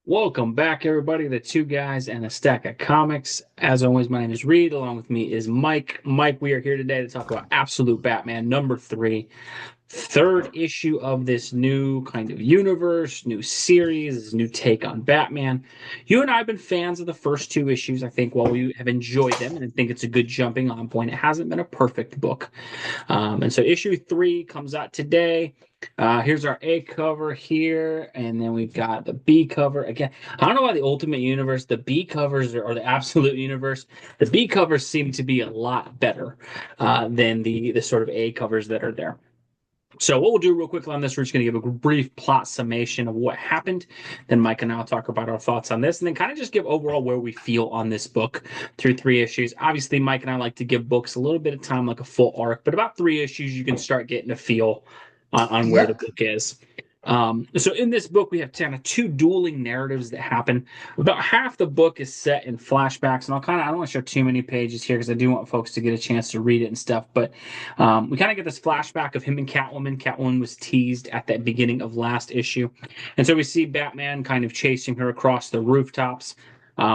Welcome back, everybody, to Two Guys and a Stack of Comics. As always, my name is Reed. Along with me is Mike. Mike, we are here today to talk about Absolute Batman #3, third issue of this new kind of universe, new series, this new take on Batman. You and I have been fans of the first two issues. I think while we have enjoyed them and I think it's a good jumping on point, it hasn't been a perfect book. And so issue 3 comes out today. Here's our A cover here, and then we've got the B cover. Again, I don't know why the Ultimate Universe, the B covers or the Absolute Universe, the B covers seem to be a lot better than the sort of A covers that are there. So what we'll do real quickly on this, we're just going to give a brief plot summation of what happened. Then Mike and I will talk about our thoughts on this, and then kind of just give overall where we feel on this book through 3 issues. Obviously, Mike and I like to give books a little bit of time, like a full arc, but about 3 issues, you can start getting a feel on where the Yep. book is. So in this book, we have kind of two dueling narratives that happen. About half the book is set in flashbacks, and I don't want to show too many pages here because I do want folks to get a chance to read it and stuff. But we kind of get this flashback of him and Catwoman. Catwoman was teased at the beginning of last issue, and so we see Batman kind of chasing her across the rooftops.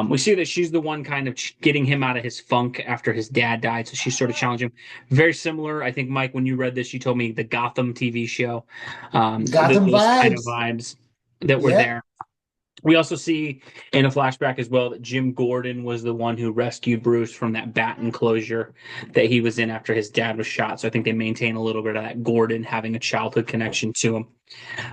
We see that she's the one kind of getting him out of his funk after his dad died, so she's sort of challenging him. Very similar, I think, Mike, when you read this, you told me the Gotham TV show, Gotham those kind of vibes. vibes that were Yep. there. We also see in a flashback as well that Jim Gordon was the one who rescued Bruce from that bat enclosure that he was in after his dad was shot. So I think they maintain a little bit of that Gordon having a childhood connection to him.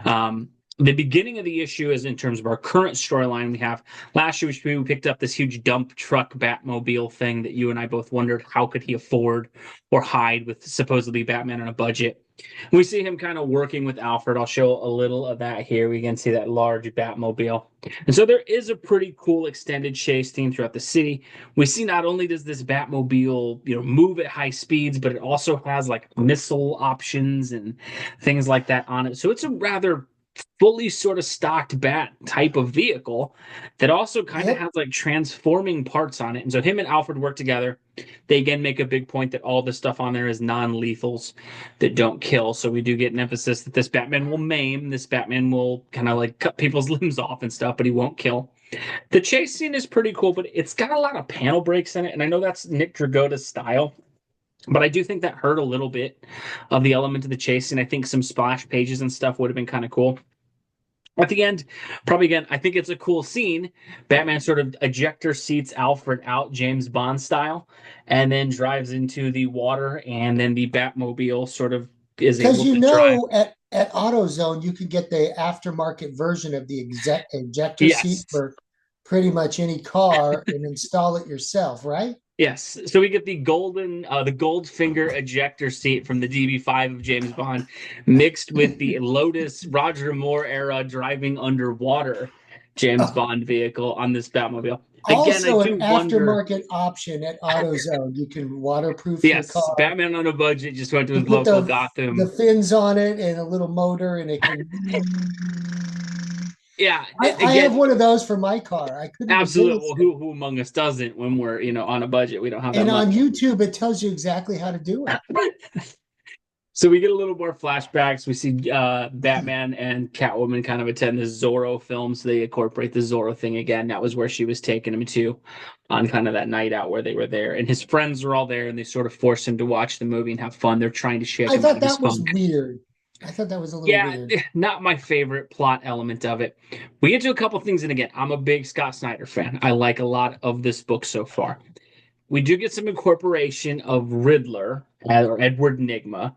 Um, the beginning of the issue is in terms of our current storyline. We have last year we picked up this huge dump truck Batmobile thing that you and I both wondered how could he afford or hide with supposedly Batman on a budget. We see him kind of working with Alfred. I'll show a little of that here. We can see that large Batmobile. And so there is a pretty cool extended chase theme throughout the city. We see not only does this Batmobile, move at high speeds, but it also has like missile options and things like that on it. So it's a rather fully sort of stocked bat type of vehicle that also kind of Yep. has like transforming parts on it. And so him and Alfred work together. They again make a big point that all the stuff on there is non-lethals that don't kill. So we do get an emphasis that this Batman will maim, this Batman will kind of like cut people's limbs off and stuff, but he won't kill. The chase scene is pretty cool, but it's got a lot of panel breaks in it, and I know that's Nick Dragotta's style. But I do think that hurt a little bit of the element of the chase, and I think some splash pages and stuff would have been kind of cool. At the end, probably again, I think it's a cool scene. Batman sort of ejector seats Alfred out, James Bond style, and then drives into the water, and then the Batmobile sort of is Because able to drive. at AutoZone you could get the aftermarket version of the ejector seat Yes. for pretty much any car and install it yourself, right? Yes. So we get the Goldfinger ejector seat from the DB5 of James Bond, mixed with the Lotus Roger Moore era driving underwater James Bond vehicle on this Batmobile. Again, I Also, an do wonder. aftermarket option at AutoZone. You can waterproof your Yes, car. Batman on a budget just went to You his put local the Gotham. fins on it and a little motor, and it can. Yeah, I have again, one of those for my car. I couldn't absolutely. resist Well, it. who among us doesn't when we're on a budget? We don't have that And on much. YouTube, it tells you exactly how to do it. So we get a little more flashbacks. We see Batman and Catwoman kind of attend the Zorro film, so they incorporate the Zorro thing again. That was where she was taking him to on kind of that night out where they were there. And his friends are all there, and they sort of force him to watch the movie and have fun. They're trying to shake I him out thought of his that was funk. weird. I thought that was a little Yeah, weird. not my favorite plot element of it. We get to a couple things, and again, I'm a big Scott Snyder fan. I like a lot of this book so far. We do get some incorporation of Riddler or Edward Nigma,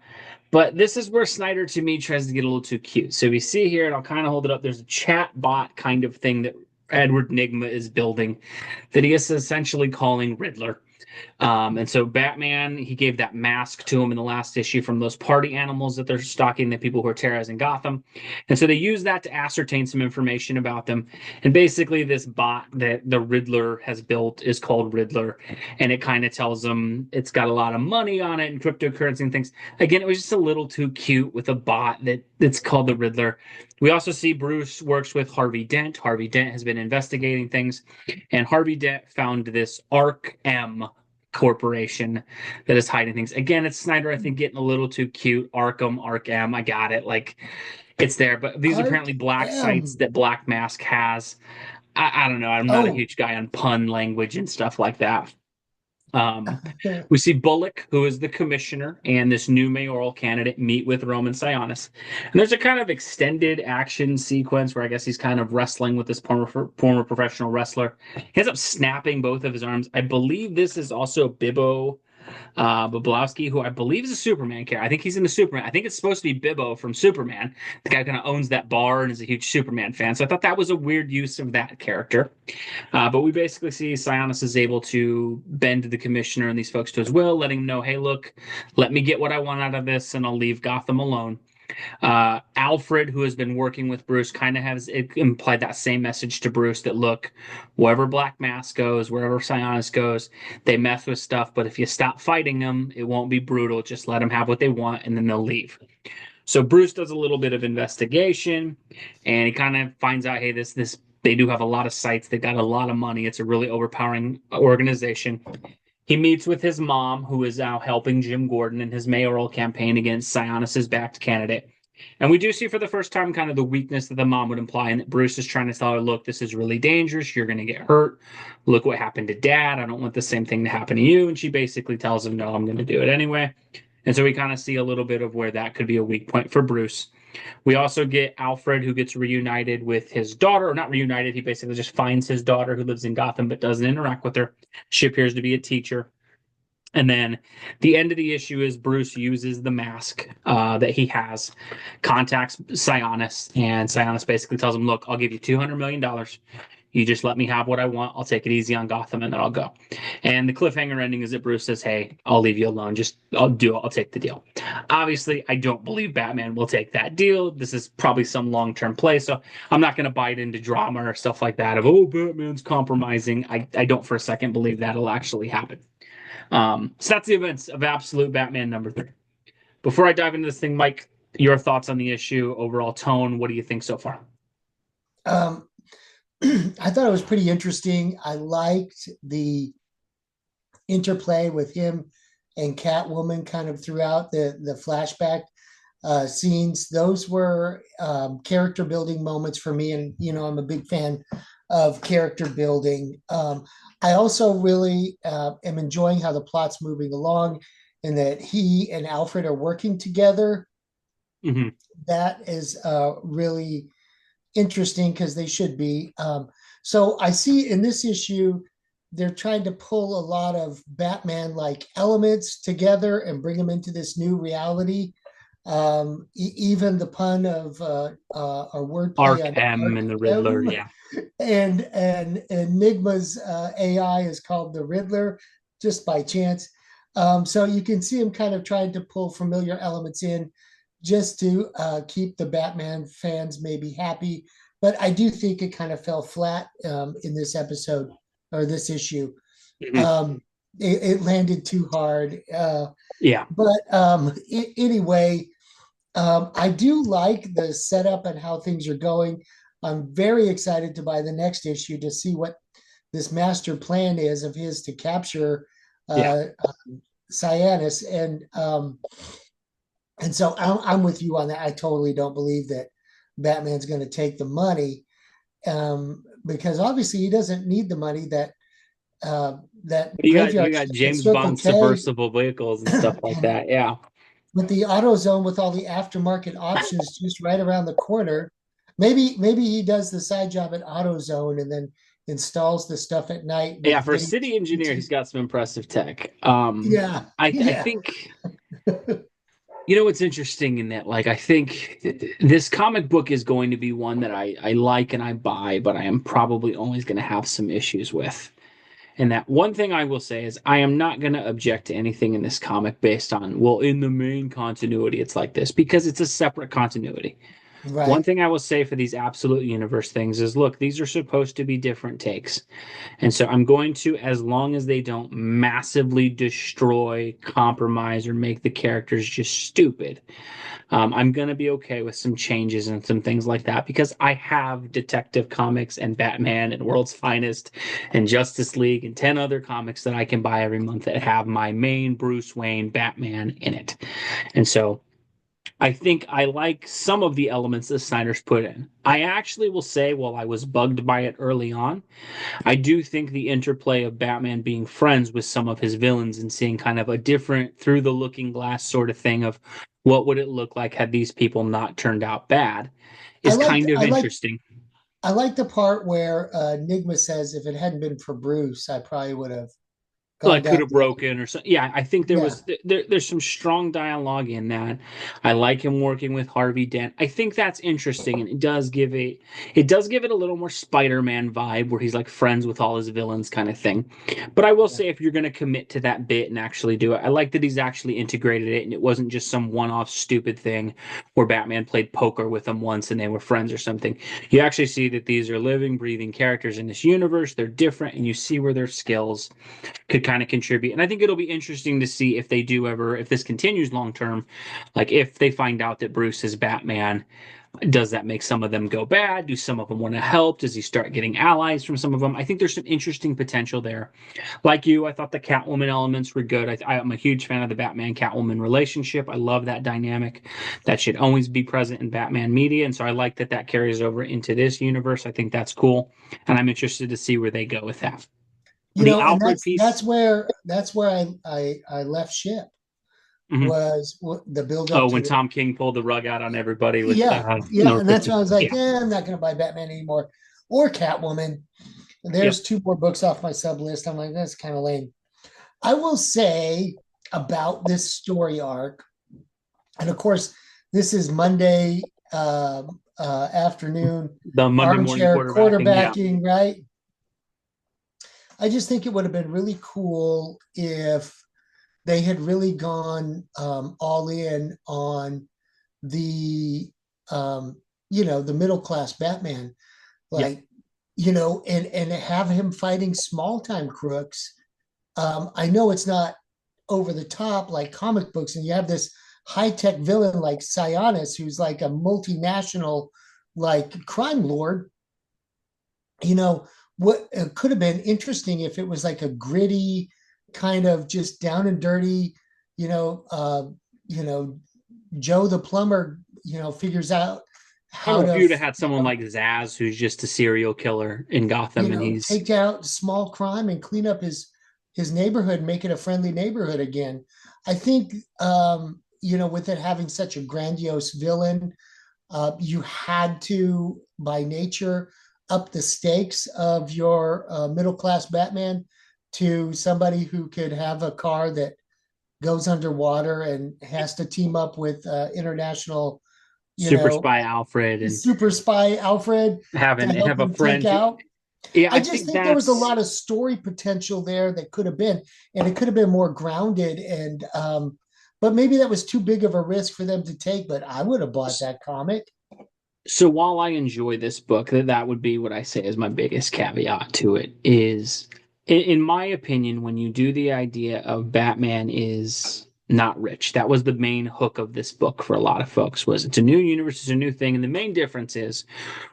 but this is where Snyder to me tries to get a little too cute. So we see here, and I'll kind of hold it up. There's a chat bot kind of thing that Edward Nigma is building that he is essentially calling Riddler. And so Batman, he gave that mask to him in the last issue from those party animals that they're stalking, the people who are terrorizing Gotham. And so they use that to ascertain some information about them. And basically, this bot that the Riddler has built is called Riddler. And it kind of tells them it's got a lot of money on it and cryptocurrency and things. Again, it was just a little too cute with a bot that's called the Riddler. We also see Bruce works with Harvey Dent. Harvey Dent has been investigating things, and Harvey Dent found this Arc M corporation that is hiding things. Again, it's Snyder, I think, getting a little too cute. Arkham, Arkham, I got it. Like it's there, but these are Arc apparently black sites M. that Black Mask has. I don't know. I'm not a Oh, huge guy on pun language and stuff like that. Um, we see Bullock, who is the commissioner, and this new mayoral candidate meet with Roman Sionis. And there's a kind of extended action sequence where I guess he's kind of wrestling with this former professional wrestler. He ends up snapping both of his arms. I believe this is also Bibbo Boblowski, who I believe is a Superman character. I think he's in the Superman. I think it's supposed to be Bibbo from Superman. The guy kind of owns that bar and is a huge Superman fan. So I thought that was a weird use of that character. But we basically see Sionis is able to bend the commissioner and these folks to his will, letting him know, hey, look, let me get what I want out of this and I'll leave Gotham alone. Alfred, who has been working with Bruce, kind of has implied that same message to Bruce that look, wherever Black Mask goes, wherever Sionis goes, they mess with stuff. But if you stop fighting them, it won't be brutal. Just let them have what they want, and then they'll leave. So Bruce does a little bit of investigation, and he kind of finds out, hey, this they do have a lot of sites. They got a lot of money. It's a really overpowering organization. He meets with his mom, who is now helping Jim Gordon in his mayoral campaign against Sionis's backed candidate. And we do see for the first time kind of the weakness that the mom would imply, and that Bruce is trying to tell her, look, this is really dangerous. You're going to get hurt. Look what happened to dad. I don't want the same thing to happen to you. And she basically tells him, no, I'm going to do it anyway. And so we kind of see a little bit of where that could be a weak point for Bruce. We also get Alfred, who gets reunited with his daughter, or not reunited. He basically just finds his daughter who lives in Gotham but doesn't interact with her. She appears to be a teacher. And then the end of the issue is Bruce uses the mask that he has, contacts Sionis, and Sionis basically tells him, look, I'll give you $200 million. You just let me have what I want. I'll take it easy on Gotham, and then I'll go. And the cliffhanger ending is that Bruce says, hey, I'll leave you alone. Just I'll take the deal. Obviously, I don't believe Batman will take that deal. This is probably some long-term play, so I'm not going to bite into drama or stuff like that of, oh, Batman's compromising. I don't for a second believe that'll actually happen. So that's the events of Absolute Batman #3. Before I dive into this thing, Mike, your thoughts on the issue, overall tone, what do you think so far? um, I thought it was pretty interesting. I liked the interplay with him and Catwoman kind of throughout the flashback scenes. Those were character building moments for me, and I'm a big fan of character building. I also really am enjoying how the plot's moving along, and that he and Alfred are working together. Mm-hmm. That is really interesting because they should be. So I see in this issue, they're trying to pull a lot of Batman like elements together and bring them into this new reality. Even the pun of or wordplay Arc on M Arc and the Riddler, M, yeah. and Enigma's AI is called the Riddler just by chance. So you can see him kind of trying to pull familiar elements in just to keep the Batman fans maybe happy. But I do think it kind of fell flat in this episode or this issue. Mm-hmm. Um, it landed too hard. Yeah. But anyway, I do like the setup and how things are going. I'm very excited to buy the next issue to see what this master plan is of his to capture Yeah. Sionis. And so I'm with you on that. I totally don't believe that Batman's going to take the money because obviously he doesn't need the money. That You graveyard got shift at James Circle Bond K submersible vehicles and stuff like and that. Yeah. with the AutoZone with all the aftermarket options just right around the corner. Maybe he does the side job at AutoZone and then installs the stuff at night Yeah, with for a video. city engineer, he's got some impressive tech. Yeah, I yeah, think what's interesting in that, like, I think this comic book is going to be one that I like and I buy, but I am probably always going to have some issues with. And that one thing I will say is I am not going to object to anything in this comic based on, well, in the main continuity, it's like this, because it's a separate continuity. One right. thing I will say for these absolute universe things is, look, these are supposed to be different takes. And so I'm going to, as long as they don't massively destroy, compromise, or make the characters just stupid, I'm going to be okay with some changes and some things like that because I have Detective Comics and Batman and World's Finest and Justice League and 10 other comics that I can buy every month that have my main Bruce Wayne Batman in it. And so I think I like some of the elements that Snyder's put in. I actually will say, while I was bugged by it early on, I do think the interplay of Batman being friends with some of his villains and seeing kind of a different through the looking glass sort of thing of what would it look like had these people not turned out bad I is liked kind of I like interesting. I like the part where Enigma says, "If it hadn't been for Bruce, I probably would have gone Like could down have the broken or something. Yeah, I think there yeah." was there's some strong dialogue in that. I like him working with Harvey Dent. I think that's interesting, and it does give it a little more Spider-Man vibe where he's like friends with all his villains kind of thing. But I will Yeah. say if you're going to commit to that bit and actually do it, I like that he's actually integrated it and it wasn't just some one-off stupid thing where Batman played poker with them once and they were friends or something. You actually see that these are living, breathing characters in this universe. They're different, and you see where their skills could kind of contribute. And I think it'll be interesting to see if they do ever, if this continues long term, like if they find out that Bruce is Batman, does that make some of them go bad? Do some of them want to help? Does he start getting allies from some of them? I think there's some interesting potential there. Like you, I thought the Catwoman elements were good. I'm a huge fan of the Batman Catwoman relationship. I love that dynamic. That should always be present in Batman media. And so I like that that carries over into this universe. I think that's cool. And I'm interested to see where they go with that. The And Alfred piece. that's where I left ship Mhm. was the build Oh, up when to the Tom King pulled the rug out on everybody with yeah, North and that's when I 50. was like, Yeah. yeah, I'm not going to buy Batman anymore or Catwoman. And Yep. there's two more books off my sub list. I'm like, that's kind of lame. I will say about this story arc, and of course, this is Monday afternoon The Monday morning armchair quarterbacking. Yeah. quarterbacking, right? I just think it would have been really cool if they had really gone all in on the the middle class Batman, Yep. like and have him fighting small time crooks. I know it's not over the top like comic books, and you have this high tech villain like Sionis, who's like a multinational like crime lord. You know what could have been interesting if it was like a gritty kind of just down and dirty, you know, uh, you know, Joe the plumber, figures out how Or if to, you'd have had someone like Zaz, who's just a serial killer in Gotham, and he's take out small crime and clean up his neighborhood, make it a friendly neighborhood again. I think with it having such a grandiose villain, you had to, by nature, up the stakes of your middle class Batman to somebody who could have a car that goes underwater and has to team up with international, you super know, spy Alfred, and super spy Alfred to having help have a him take friend who. out. Yeah, I I just think think there was a that's lot of story potential there that could have been, and it could have been more grounded. And but maybe that was too big of a risk for them to take. But I would have bought that comic. so. While I enjoy this book, that would be what I say is my biggest caveat to it. Is in my opinion, when you do the idea of Batman is not rich, that was the main hook of this book for a lot of folks. Was it's a new universe, it's a new thing, and the main difference is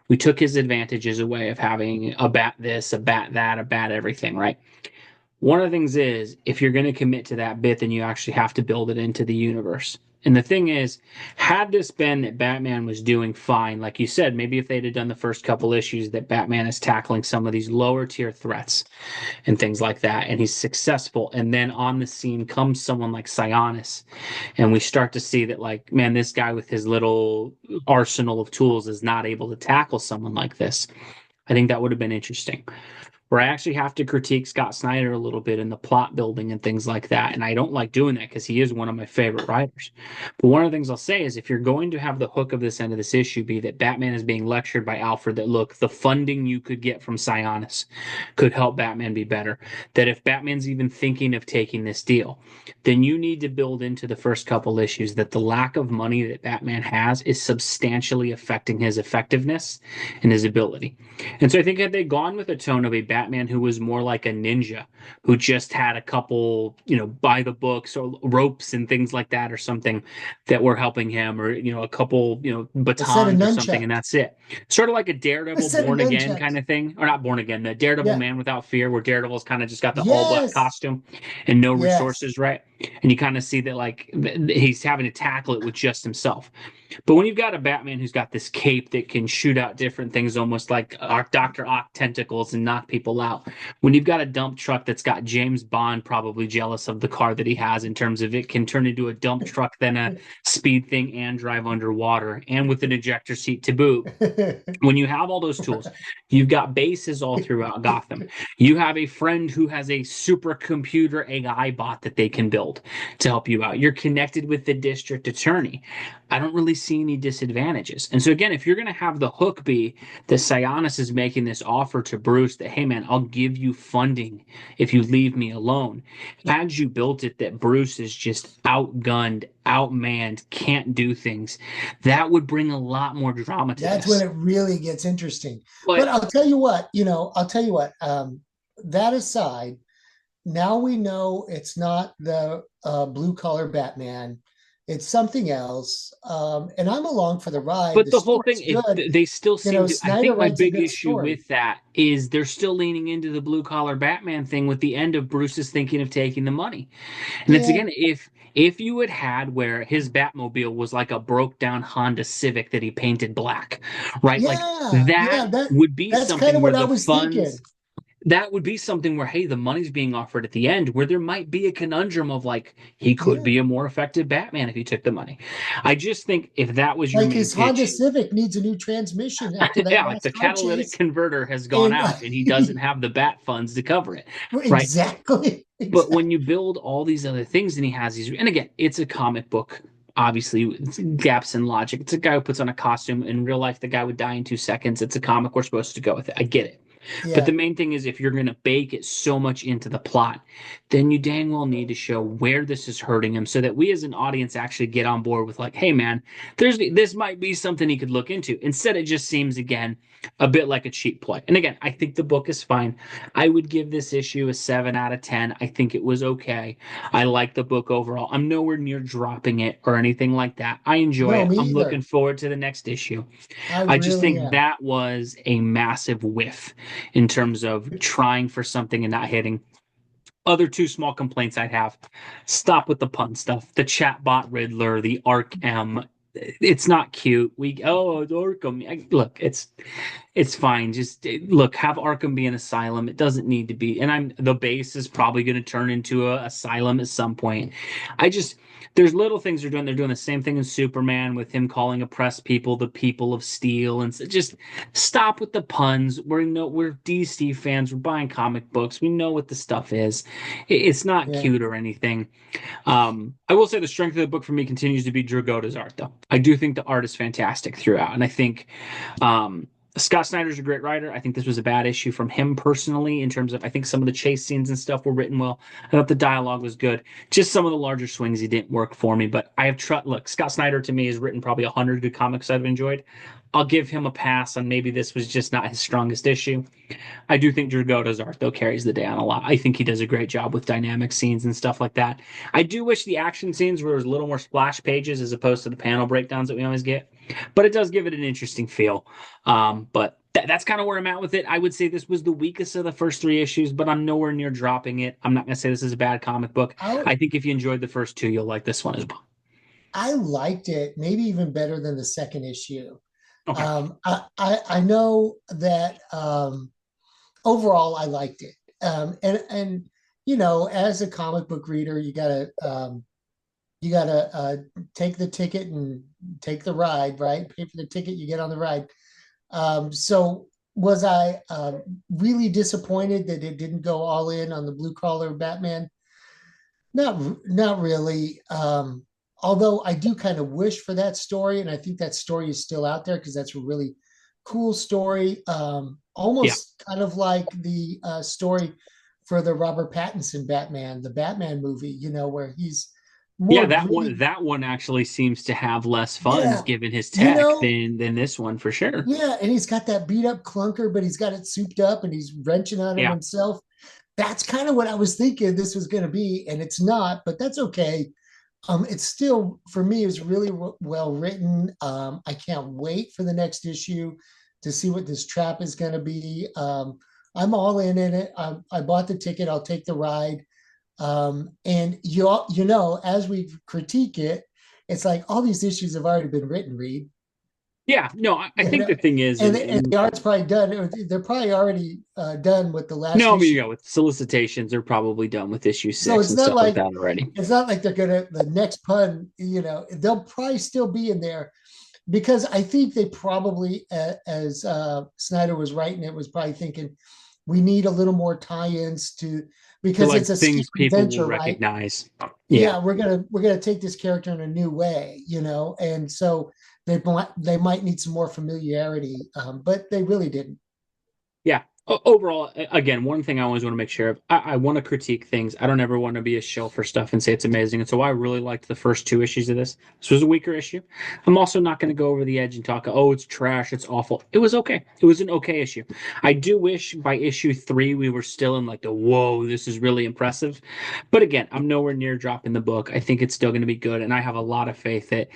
we took his advantages away of having a bat this, a bat that, a bat everything, right? One of the things is if you're going to commit to that bit, then you actually have to build it into the universe. And the thing is, had this been that Batman was doing fine, like you said, maybe if they'd have done the first couple issues that Batman is tackling some of these lower tier threats and things like that, and he's successful, and then on the scene comes someone like Sionis, and we start to see that, like, man, this guy with his little arsenal of tools is not able to tackle someone like this. I think that would have been interesting where I actually have to critique Scott Snyder a little bit in the plot building and things like that. And I don't like doing that because he is one of my favorite writers. But one of the things I'll say is if you're going to have the hook of this end of this issue be that Batman is being lectured by Alfred, that look, the funding you could get from Sionis could help Batman be better, that if Batman's even thinking of taking this deal, then you need to build into the first couple issues that the lack of money that Batman has is substantially affecting his effectiveness and his ability. And so I think had they gone with a tone of a Batman who was more like a ninja, who just had a couple, by the books or ropes and things like that or something that were helping him, or, a couple, A set of batons or something, and nunchucks. that's it. Sort of like a A Daredevil set of born again kind nunchucks. of thing, or not born again, the Daredevil Yeah. Man Without Fear, where Daredevil's kind of just got the all black Yes. costume and no Yes. resources, right? And you kind of see that like he's having to tackle it with just himself. But when you've got a Batman who's got this cape that can shoot out different things, almost like Dr. Ock tentacles and knock people out, when you've got a dump truck that's got James Bond probably jealous of the car that he has in terms of it can turn into a dump truck, then a speed thing, and drive underwater, and with an ejector seat to boot. When you have all those tools, you've got bases all throughout Gotham. You have a friend who has a supercomputer AI bot that they can build to help you out. You're connected with the district attorney. I don't really see any disadvantages. And so, again, if you're going to have the hook be that Sionis is making this offer to Bruce that, hey, man, I'll give you funding if you leave me alone. Had you built it that Bruce is just outgunned, outmanned, can't do things, that would bring a lot more drama to That's when this. it really gets interesting. But But I'll tell you what, that aside, now we know it's not the blue collar Batman. It's something else. And I'm along for the ride. but The the whole thing, story's good. they still seem to. I Snyder think my writes a big good issue story. with that is they're still leaning into the blue collar Batman thing with the end of Bruce's thinking of taking the money. And it's Yeah. again, if you had where his Batmobile was like a broke down Honda Civic that he painted black, right? Like Yeah. that Yeah. That would be that's kind something of where what I the was funds thinking. that would be something where, hey, the money's being offered at the end, where there might be a conundrum of like, he could Yeah. be a more effective Batman if he took the money. I just think if that was your Like main his Honda pitch, Civic needs a new transmission after that yeah, like last the car catalytic chase. converter has gone And out and he doesn't have the bat funds to cover it, right? exactly. But Exactly. when you build all these other things and he has these, and again, it's a comic book. Obviously, it's gaps in logic. It's a guy who puts on a costume. In real life, the guy would die in 2 seconds. It's a comic. We're supposed to go with it. I get it. But the Yeah. main thing is, if you're going to bake it so much into the plot, then you dang well need to show where this is hurting him so that we as an audience actually get on board with, like, hey, man, this might be something he could look into. Instead, it just seems, again, a bit like a cheap play. And again, I think the book is fine. I would give this issue a 7 out of 10. I think it was okay. I like the book overall. I'm nowhere near dropping it or anything like that. I enjoy No, it. me I'm looking either. forward to the next issue. I I just really think am. that was a massive whiff in terms of trying for something and not hitting. Other two small complaints I'd have: stop with the pun stuff. The chatbot Riddler, the Arc M. It's not cute. It's Arkham. Look, it's fine. Just look, have Arkham be an asylum. It doesn't need to be. And the base is probably going to turn into a asylum at some point. I just there's little things they're doing. They're doing the same thing in Superman with him calling oppressed people the people of steel, and just stop with the puns. We're DC fans. We're buying comic books. We know what the stuff is. It's not Yeah. cute or anything. I will say the strength of the book for me continues to be Drew Goda's art, though. I do think the art is fantastic throughout, and I think Scott Snyder's a great writer. I think this was a bad issue from him personally in terms of I think some of the chase scenes and stuff were written well. I thought the dialogue was good. Just some of the larger swings he didn't work for me. But I have look, Scott Snyder to me has written probably 100 good comics I've enjoyed. I'll give him a pass on maybe this was just not his strongest issue. I do think Dragota's art though carries the day on a lot. I think he does a great job with dynamic scenes and stuff like that. I do wish the action scenes were a little more splash pages as opposed to the panel breakdowns that we always get, but it does give it an interesting feel. But that's kind of where I'm at with it. I would say this was the weakest of the first three issues, but I'm nowhere near dropping it. I'm not going to say this is a bad comic book. I I think if you enjoyed the first two, you'll like this one as well. I liked it, maybe even better than the second issue. Okay. I know that overall I liked it. And as a comic book reader, you gotta take the ticket and take the ride, right? Pay for the ticket, you get on the ride. So was I really disappointed that it didn't go all in on the blue collar Batman? Not really. Although I do kind of wish for that story, and I think that story is still out there because that's a really cool story. Yeah. Almost kind of like the story for the Robert Pattinson Batman, the Batman movie, where he's Yeah, more gritty. that one actually seems to have less funds Yeah, given his you tech know, than this one for sure. yeah, and he's got that beat up clunker, but he's got it souped up and he's wrenching on it Yeah. himself. That's kind of what I was thinking this was going to be, and it's not, but that's okay. It's still for me is really well written. I can't wait for the next issue to see what this trap is going to be. I'm all in it. I bought the ticket. I'll take the ride. And you know, as we critique it, it's like all these issues have already been written, Reed. Yeah, no, I You think know, the thing is, and the art's probably done. They're probably already done with the last no, I mean, issue. you go with solicitations are probably done with issue So six and stuff like that already. it's not like they're gonna the next pun. You know, they'll probably still be in there because I think they probably, as Snyder was writing it, was probably thinking we need a little more tie-ins to To because like it's a scary things people will venture, right? recognize. Yeah. Yeah, we're gonna take this character in a new way, you know, and so they might need some more familiarity, but they really didn't. Yeah. Overall, again, one thing I always want to make sure of, I want to critique things. I don't ever want to be a shill for stuff and say it's amazing. And so I really liked the first two issues of this. This was a weaker issue. I'm also not going to go over the edge and talk, oh, it's trash, it's awful. It was okay. It was an okay issue. I do wish by issue three we were still in like the whoa, this is really impressive. But again, I'm nowhere near dropping the book. I think it's still going to be good, and I have a lot of faith that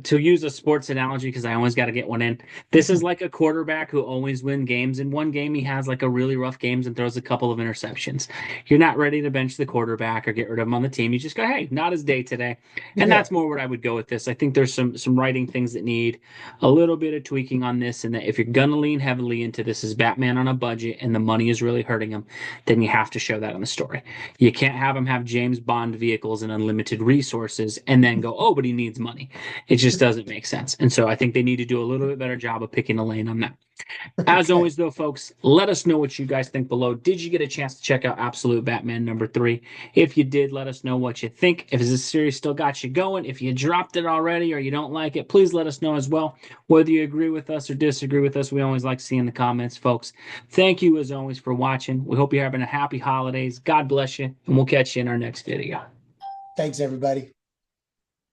to use a sports analogy because I always got to get one in. This is like a quarterback who always wins games. In one game, he has like a really rough games and throws a couple of interceptions. You're not ready to bench the quarterback or get rid of him on the team. You just go, hey, not his day today. And Yeah, that's more what I would go with this. I think there's some writing things that need a little bit of tweaking on this, and that if you're gonna lean heavily into this as Batman on a budget and the money is really hurting him, then you have to show that on the story. You can't have him have James Bond vehicles and unlimited resources and then go, oh, but he needs money. It just doesn't make sense. And so I think they need to do a little bit better job of picking a lane on that. As okay. always, though, folks, let us know what you guys think below. Did you get a chance to check out Absolute Batman #3? If you did, let us know what you think. If this series still got you going, if you dropped it already or you don't like it, please let us know as well. Whether you agree with us or disagree with us, we always like seeing the comments, folks. Thank you, as always, for watching. We hope you're having a happy holidays. God bless you, and we'll catch you in our next video. Thanks, everybody.